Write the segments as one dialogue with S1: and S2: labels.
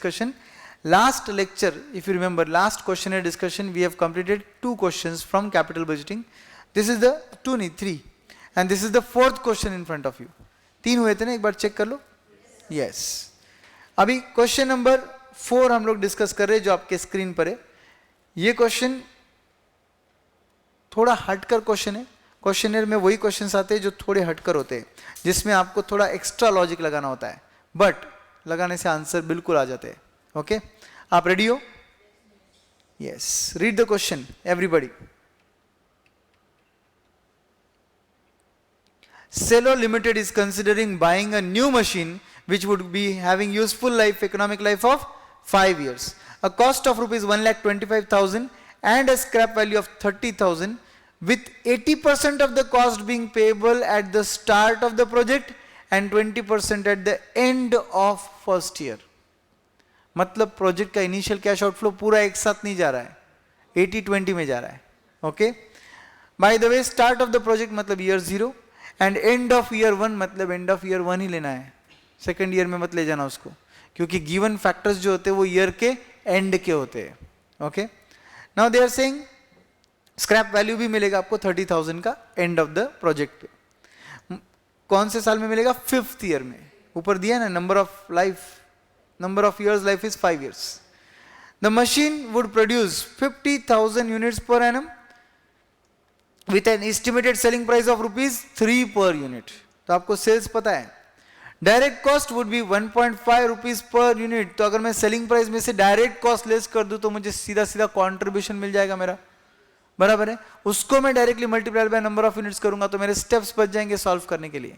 S1: discussion. Last lecture, if you remember, last questionnaire discussion, we have completed 2 questions from capital budgeting. This is the 3, and this is the 4th question in front of you. 3 हुए थे ना, एक बार check कर लो. Yes. अभी question number 4 हम लोग discuss कर रहे हैं जो आपके स्क्रीन पर है. ये क्वेश्चन थोड़ा हटकर क्वेश्चन है. क्वेश्चनर में वही क्वेश्चंस आते हैं जो थोड़े हटकर होते हैं, जिसमें आपको थोड़ा एक्स्ट्रा लॉजिक लगाना होता है, बट लगाने से आंसर बिल्कुल आ जाते हैं. ओके, आप रेडी हो? Yes. Read the question everybody. Cello Limited is considering buying a new machine which would be having useful life, economic life of 5 years. A cost of rupees 1,25,000 and a scrap value of 30,000, with 80% of the cost being payable at the start of the project and 20% at the end of first year. मतलब project का initial cash outflow पूरा एक साथ नहीं जा रहा है, 80-20 में जा रहा है. Okay. By the way, start of the project मतलब year 0 and end of year 1 मतलब एंड ऑफ ईयर 1 ही लेना है. सेकेंड ईयर में मत ले जाना उसको, क्योंकि गिवन फैक्टर्स जो होते हैं वो ईयर के एंड के होते हैं. Okay. Now they are saying scrap value भी मिलेगा आपको 30,000 का एंड ऑफ द प्रोजेक्ट पे. कौन से साल में मिलेगा? 5th ईयर में. ऊपर दिया ना, number of years life is 5 years. The machine would produce 50,000 units per annum with an estimated selling price of rupees 3 per unit. तो आपको सेल्स पता है. Direct cost would be 1.5 rupees per unit. तो अगर मैं सेलिंग प्राइस में से direct cost less कर दूं तो मुझे सीधा सीधा कॉन्ट्रीब्यूशन मिल जाएगा मेरा, बराबर है. उसको मैं directly multiply by number of units करूंगा तो मेरे स्टेप्स बच जाएंगे सॉल्व करने के लिए.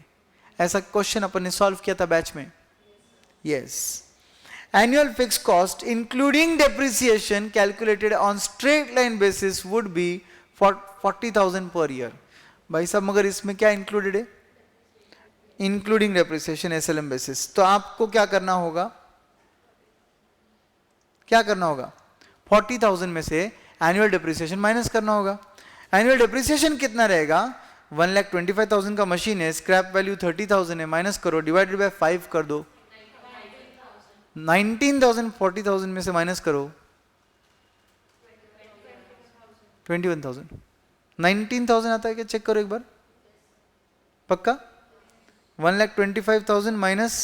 S1: ऐसा क्वेश्चन अपन ने सॉल्व किया था बैच में. Yes. Annual fixed cost including depreciation calculated on straight line basis would be 40,000 per year. भाई साहब, मगर इसमें क्या इंक्लूडेड है? Including depreciation SLM basis. तो आपको क्या करना होगा? 40,000 में से एनुअल डेप्रिसिएशन माइनस करना होगा. एनुअल डेप्रिसिएशन कितना रहेगा? 1,25,000 का मशीन है, स्क्रैप वैल्यू 30,000 है, माइनस करो, डिवाइडेड बाय 5 कर दो. 19,000 40,000 में से माइनस करो 21,000. 19,000 आता है क्या? चेक करो एक बार. पक्का? 1,25,000 minus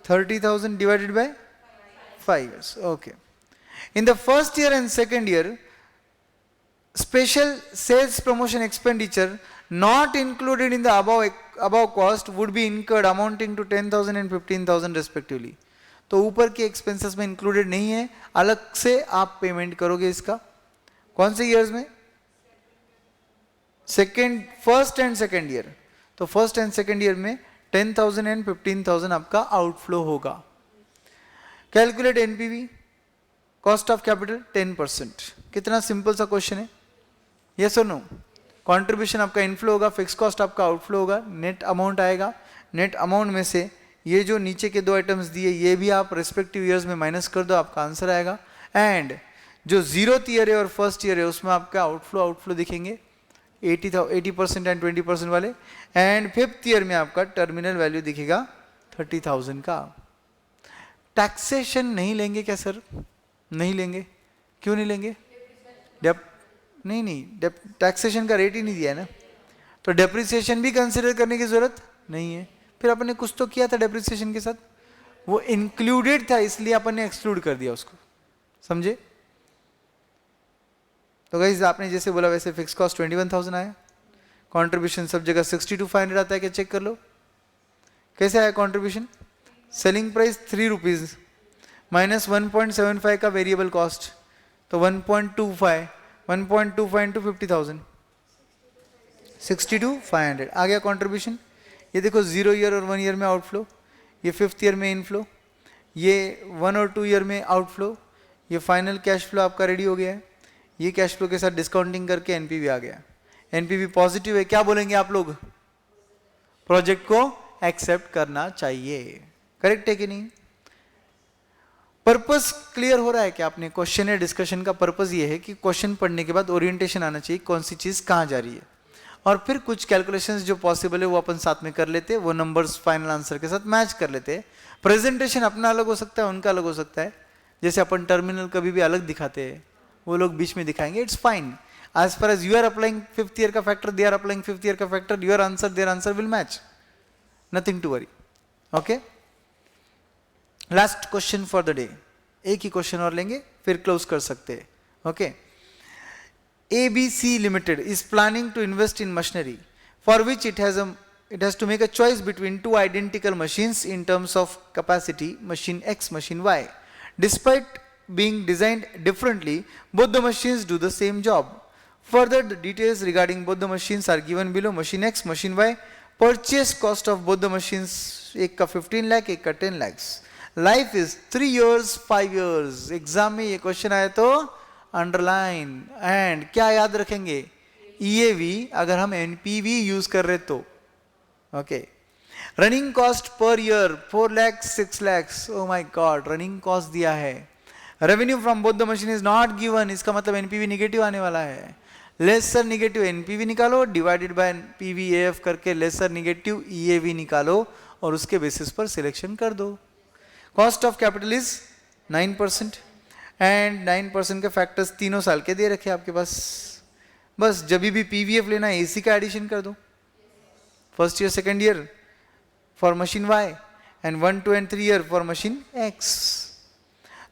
S1: 30,000 divided by 5 years. Okay. In the first year and second year, special cells promotion expenditure not included in the above cost would be incurred amounting to 10,000 and 15,000 respectively. तो ऊपर के एक्सपेंसेस में included नहीं है, अलग से आप payment करोगे इसका. कौन से ईयर्स में? First and second year. तो फर्स्ट एंड सेकेंड ईयर में 10,000 एंड 15,000 आपका आउटफ्लो होगा. Calculate NPV, cost of capital 10%. कितना सिंपल सा क्वेश्चन है. यस और नो? कंट्रीब्यूशन आपका इनफ्लो होगा, फिक्स कॉस्ट आपका आउटफ्लो होगा, नेट अमाउंट आएगा. नेट अमाउंट में से ये जो नीचे के 2 आइटम्स दिए ये भी आप रेस्पेक्टिव ईयर्स में माइनस कर दो, आपका आंसर आएगा. एंड जो 0th ईयर है और फर्स्ट ईयर है उसमें आपका आउटफ्लो दिखेंगे 80% एंड 20% वाले. एंड 5th ईयर में आपका टर्मिनल वैल्यू दिखेगा 30,000 का. टैक्सेशन नहीं लेंगे क्या सर? नहीं लेंगे. क्यों नहीं लेंगे? नहीं, टैक्सेशन का रेट ही नहीं दिया है ना, तो डेप्रिसिएशन भी कंसिडर करने की जरूरत नहीं है. फिर अपन ने कुछ तो किया था डेप्रिसिएशन के साथ, वो इंक्लूडेड था इसलिए अपन ने एक्सक्लूड कर दिया उसको. समझे? तो गाइस, आपने जैसे बोला वैसे फिक्स कॉस्ट 21,000 आया. कंट्रीब्यूशन सब जगह 62,500 आता है क्या? चेक कर लो कैसे आया contribution. Selling price 3 rupees minus 1.75 का वेरिएबल कॉस्ट, तो 1.25 इंटू 50,000, 62,500 आ गया कंट्रीब्यूशन. ये देखो 0 ईयर और 1 ईयर में आउटफ्लो, ये 5th ईयर में इनफ्लो, ये 1 और 2 ईयर में आउटफ्लो, ये फाइनल कैश फ्लो आपका रेडी हो गया है. ये कैश फ्लो के साथ डिस्काउंटिंग करके एनपीवी आ गया. एनपीवी पॉजिटिव है. क्या बोलेंगे आप लोग? प्रोजेक्ट को एक्सेप्ट करना चाहिए. करेक्ट है कि नहीं? पर्पस क्लियर हो रहा है कि आपने क्वेश्चन डिस्कशन का पर्पस ये है कि क्वेश्चन पढ़ने के बाद ओरिएंटेशन आना चाहिए कौन सी चीज कहां जा रही है. और फिर कुछ कैलकुलेशंस जो पॉसिबल है वो अपन साथ में कर लेते, वो नंबर्स फाइनल आंसर के साथ मैच कर लेते। प्रेजेंटेशन अपना अलग हो सकता है, उनका अलग हो सकता है। जैसे अपन टर्मिनल कभी भी अलग दिखाते हैं, वो लोग बीच में दिखाएंगे, it's fine. As far as you are applying fifth year का factor, they are applying fifth year का factor, your answer, their answer will match. Nothing to worry. Okay? Last question for the day. एक ही question और लेंगे, फिर close कर सकते हैं. Okay? ABC Limited is planning to invest in machinery, for which it has to make a choice between two identical machines in terms of capacity, machine X, machine Y. Despite being designed differently, both the machines do the same job. Further, the details regarding both the machines are given below. Machine X, machine Y. Purchase cost of both the machines, एक का 15 lakh, एक का 10 lakhs. Life is 3 years, 5 years. Exam में ये question आया तो underline. And क्या याद रखेंगे? EAV अगर हम NPV यूज कर रहे तो. Okay. Running cost per year 4 lakhs, 6 lakhs. Oh my God, running cost दिया है. Revenue from both the machine is not given, इसका मतलब NPV निगेटिव आने वाला है. लेसर निगेटिव NPV निकालो, डिवाइडेड बाय PVAF करके लेसर निगेटिव EAV निकालो और उसके बेसिस पर सिलेक्शन कर दो. Cost of capital is 9% and 9% के फैक्टर्स तीनों साल के दे रखे आपके पास. बस जब भी PVF लेना है AC का एडिशन कर दो. First year second year for machine Y and 1, 2 and 3 year for machine X.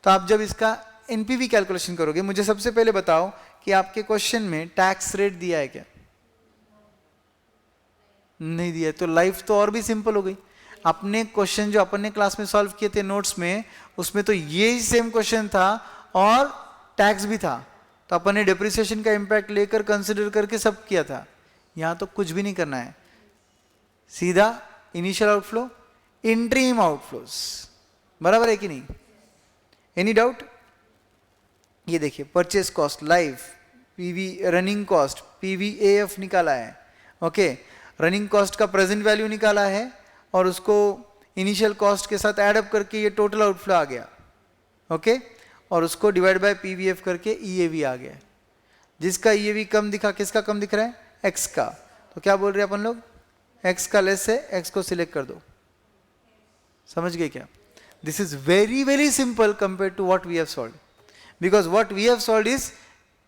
S1: तो आप जब इसका NPV कैलकुलेशन करोगे, मुझे सबसे पहले बताओ कि आपके क्वेश्चन में टैक्स रेट दिया है क्या? नहीं दिया है. तो लाइफ तो और भी सिंपल हो गई. अपने क्वेश्चन जो अपन ने क्लास में सॉल्व किए थे नोट्स में, उसमें तो ये ही सेम क्वेश्चन था और टैक्स भी था. तो अपन ने डेप्रिसिएशन का इंपैक्ट लेकर कंसिडर करके सब किया था. यहां तो कुछ भी नहीं करना है, सीधा इनिशियल आउटफ्लो, इंट्रीम आउटफ्लोस. बराबर है कि नहीं? Any doubt? ये देखिए, purchase cost, life, PV running cost, PVAF निकाला है. ओके. रनिंग कॉस्ट का प्रेजेंट वैल्यू निकाला है और उसको इनिशियल कॉस्ट के साथ ऐड अप करके ये टोटल आउटफ्लो आ गया. ओके. और उसको डिवाइड बाय PVF करके EAV आ गया. जिसका EAV कम दिखा, किसका कम दिख रहा है? X का. तो क्या बोल रहे हैं अपन लोग? X का लेस है, X को सिलेक्ट कर दो. समझ गए क्या? This is very very simple compared to what we have solved, because what we have solved is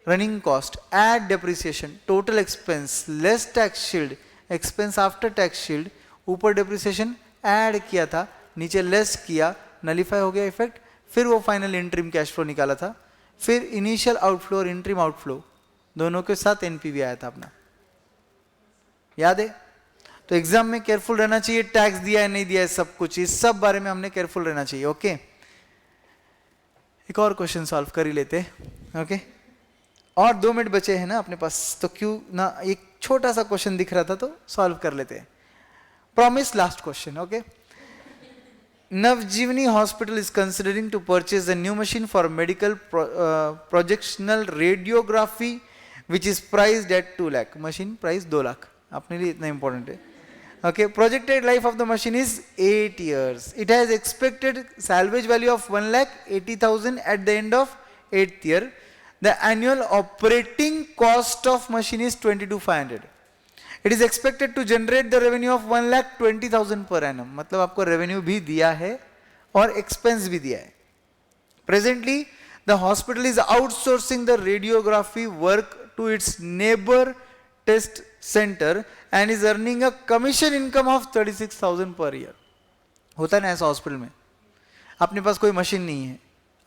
S1: running cost, add depreciation, total expense, less tax shield, expense after tax shield, ऊपर depreciation add किया था, नीचे less किया, nullify हो गया effect, फिर वो final interim cash flow निकाला था, फिर इनिशियल आउटफ्लो और इंट्रीम आउटफ्लो दोनों के साथ NPV आया था अपना. याद है? तो एग्जाम में केयरफुल रहना चाहिए. टैक्स दिया है नहीं दिया है सब कुछ, इस सब बारे में हमने केयरफुल रहना चाहिए. ओके. एक और क्वेश्चन सॉल्व कर ही लेते. ओके. और 2 मिनट बचे हैं ना अपने पास, तो क्यों ना एक छोटा सा क्वेश्चन दिख रहा था तो सॉल्व कर लेते हैं. Promise last question. Okay. Navjivani hospital is considering to purchase a new machine for medical projectional radiography which is priced at 2 lakh. Machine price 2 lakh. अपने लिए इतना इंपॉर्टेंट है. Okay, projected life of the machine is 8 years. It has expected salvage value of 1,80,000 at the end of 8th year. The annual operating cost of machine is 22,500. It is expected to generate the revenue of 1,20,000 per annum. मतलब आपको revenue भी दिया है और expense भी दिया है. Presently, the hospital is outsourcing the radiography work to its neighbor test center and is earning a commission income of 36,000 per year. होता है ना ऐसा हॉस्पिटल में, अपने पास कोई मशीन नहीं है,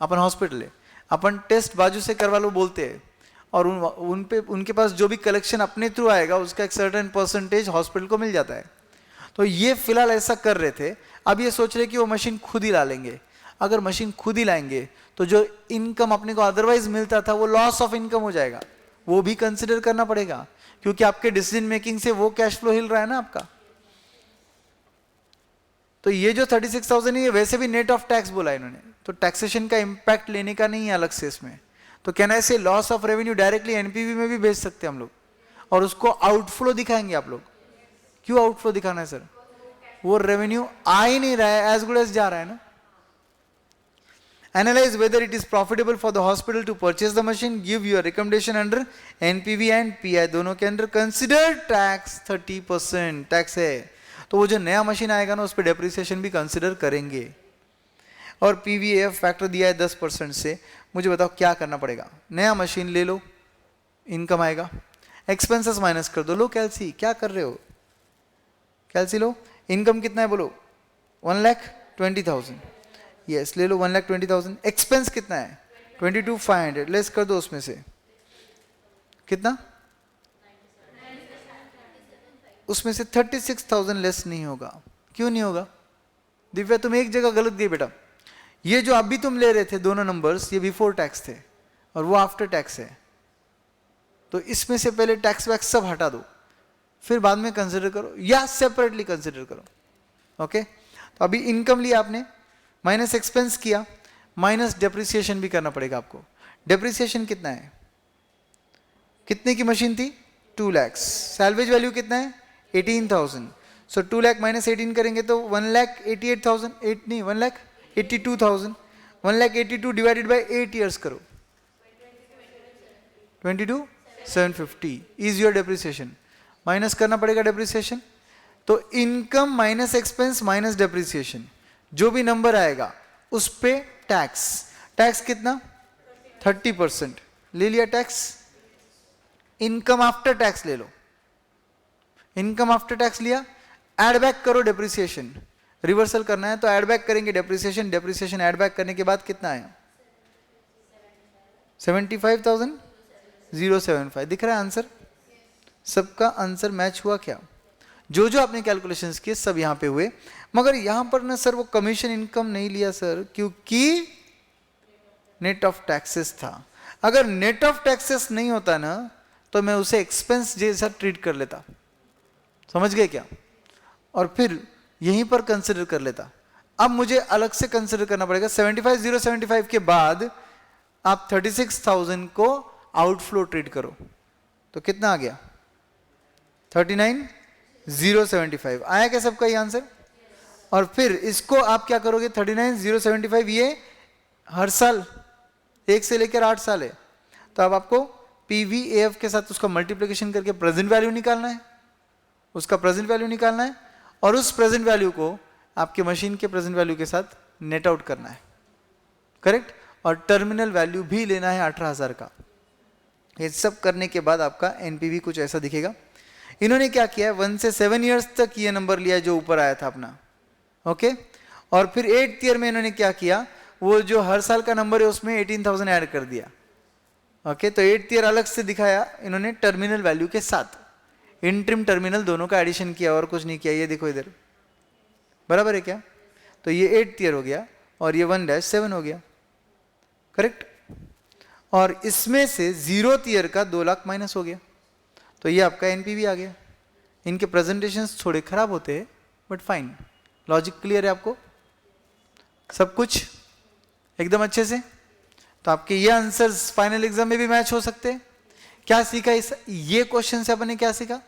S1: अपन हॉस्पिटल है, अपन टेस्ट बाजू से करवा लो बोलते हैं और उनके पास जो भी कलेक्शन अपने थ्रू आएगा उसका एक सर्टेन परसेंटेज हॉस्पिटल को मिल जाता है. तो ये फिलहाल ऐसा कर रहे थे. अब ये सोच रहे कि वो मशीन खुद ही ला लेंगे. अगर मशीन खुद ही लाएंगे तो जो इनकम अपने को अदरवाइज मिलता था वो लॉस ऑफ इनकम हो जाएगा. वो भी कंसिडर करना पड़ेगा क्योंकि आपके डिसीजन मेकिंग से वो कैश फ्लो हिल रहा है ना आपका. तो ये जो 36,000 है ये वैसे भी नेट ऑफ टैक्स बोला इन्होंने, तो टैक्सेशन का इंपैक्ट लेने का नहीं है अलग से इसमें. तो कहना है loss of revenue directly NPV में भी भेज सकते हैं हम लोग और उसको आउटफ्लो दिखाएंगे आप लोग. क्यों आउटफ्लो दिखाना है सर? वो रेवेन्यू आ ही नहीं रहा है, एज गुड एज जा रहा है ना. Analyze whether it is profitable for the hospital to purchase the machine. Give your recommendation under NPV and PI. दोनों के अंदर consider tax 30% टैक्स है, तो वो जो नया मशीन आएगा ना उस पर डेप्रिसिएशन भी कंसिडर करेंगे. और PVAF फैक्टर दिया है 10% से. मुझे बताओ क्या करना पड़ेगा. नया मशीन ले लो, इनकम आएगा, एक्सपेंसेस माइनस कर दो. लो कैलसी, क्या कर रहे हो, कैलसी लो. इनकम कितना है बोलो, 1,20,000. यस ले लो 1,20,000. एक्सपेंस कितना है 22,500. लेस कर दो उसमें से कितना, उसमें से 36,000 लेस नहीं होगा. क्यों नहीं होगा दिव्या, तुम एक जगह गलत गई बेटा. ये जो अभी तुम ले रहे थे दोनों नंबर्स, ये बिफोर टैक्स थे और वो आफ्टर टैक्स है. तो इसमें से पहले टैक्स वैक्स सब हटा दो, फिर बाद में कंसिडर करो या सेपरेटली कंसिडर करो. ओके तो अभी इनकम लिया आपने, माइनस एक्सपेंस किया, माइनस डेप्रिसिएशन भी करना पड़ेगा आपको. डेप्रिसिएशन कितना है, कितने की मशीन थी 2 लाख. सैल्वेज वैल्यू कितना है 18,000. सो 2 लाख माइनस 18 करेंगे तो 1,88,000. 8 नहीं 1,82,000. 1,82,000 डिवाइडेड बाय 8 ईयर्स करो, 22,750 इज योर डेप्रिसिएशन. माइनस करना पड़ेगा डेप्रिसिएशन. तो income minus expense minus depreciation, जो भी नंबर आएगा उस पे टैक्स. टैक्स कितना 30% ले लिया टैक्स. इनकम आफ्टर टैक्स ले लो, इनकम आफ्टर टैक्स लिया, ऐड बैक करो डेप्रिसिएशन. रिवर्सल करना है तो ऐड बैक करेंगे डेप्रिसिएशन. डेप्रिसिएशन ऐड बैक करने के बाद कितना आया 75,075. दिख रहा है आंसर, सबका आंसर मैच हुआ क्या. जो जो आपने कैलकुलेशंस किए सब यहाँ पे हुए. मगर यहाँ पर ना सर वो कमीशन इनकम नहीं लिया सर, क्योंकि नेट ऑफ टैक्सेस था. अगर नेट ऑफ टैक्सेस नहीं होता ना तो मैं उसे एक्सपेंस जैसा ट्रीट कर लेता. समझ गए क्या. और फिर यहीं पर कंसिडर कर लेता. अब मुझे अलग से कंसिडर करना पड़ेगा. 75,075 के बाद आप 36,000 को आउटफ्लो ट्रीट करो तो कितना आ गया 39,075. आया क्या सबका ये आंसर. और फिर इसको आप क्या करोगे 39,075 ये हर साल 1 से लेकर 8 साल है. तो अब आपको PVAF के साथ उसका मल्टीप्लिकेशन करके प्रेजेंट वैल्यू निकालना है, उसका प्रेजेंट वैल्यू निकालना है और उस प्रेजेंट वैल्यू को आपके मशीन के प्रेजेंट वैल्यू के साथ नेट आउट करना है. करेक्ट. और टर्मिनल वैल्यू भी लेना है 18,000 का. ये सब करने के बाद आपका NPV कुछ ऐसा दिखेगा. इन्होंने क्या किया है 1 से 7 ईयर्स तक ये नंबर लिया जो ऊपर आया था अपना. ओके और फिर 8th ईयर में इन्होंने क्या किया, वो जो हर साल का नंबर है उसमें 18,000 ऐड कर दिया. ओके तो 8th ईयर अलग से दिखाया इन्होंने टर्मिनल वैल्यू के साथ. इंट्रिम टर्मिनल दोनों का एडिशन किया और कुछ नहीं किया. ये देखो इधर बराबर है क्या. तो ये 8th ईयर हो गया और ये 1-7 हो गया. करेक्ट. और इसमें से 0th ईयर का 2 लाख माइनस हो गया. तो ये आपका NPV आ गया. इनके प्रेजेंटेशंस थोड़े खराब होते हैं बट फाइन. लॉजिक क्लियर है आपको, सब कुछ एकदम अच्छे से. तो आपके ये आंसर्स फाइनल एग्जाम में भी मैच हो सकते हैं. क्या सीखा इस ये क्वेश्चन से अपने, क्या सीखा.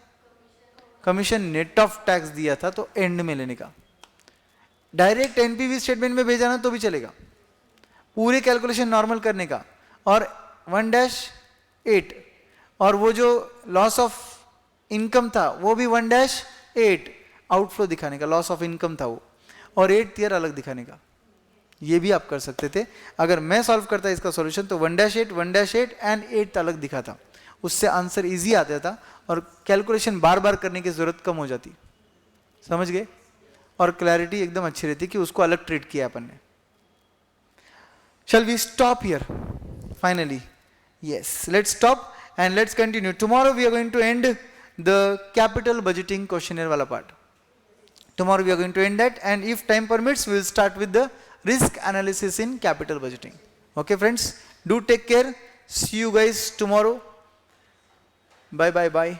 S1: कमीशन नेट ऑफ टैक्स दिया था तो एंड में लेने का. डायरेक्ट NPV स्टेटमेंट में भेजा ना तो भी चलेगा. पूरे कैलकुलेशन नॉर्मल करने का और 1-8 और वो जो लॉस ऑफ इनकम था वो भी 1-8 आउटफ्लो दिखाने का. लॉस ऑफ इनकम था वो और 8th ईयर अलग दिखाने का. ये भी आप कर सकते थे. अगर मैं सॉल्व करता इसका सॉल्यूशन तो 1-8 एंड 8 अलग दिखा था. उससे आंसर इजी आता था और कैलकुलेशन बार बार करने की जरूरत कम हो जाती. समझ गए. और क्लैरिटी एकदम अच्छी रहती कि उसको अलग ट्रीट किया अपन ने. Shall we stop here? Finally, yes. Let's stop and let's continue. Tomorrow we are going to end the capital budgeting questionnaire wala part. Tomorrow we are going to end that, and if time permits, we will start with the risk analysis in capital budgeting. Okay, friends. Do take care. See you guys tomorrow. Bye.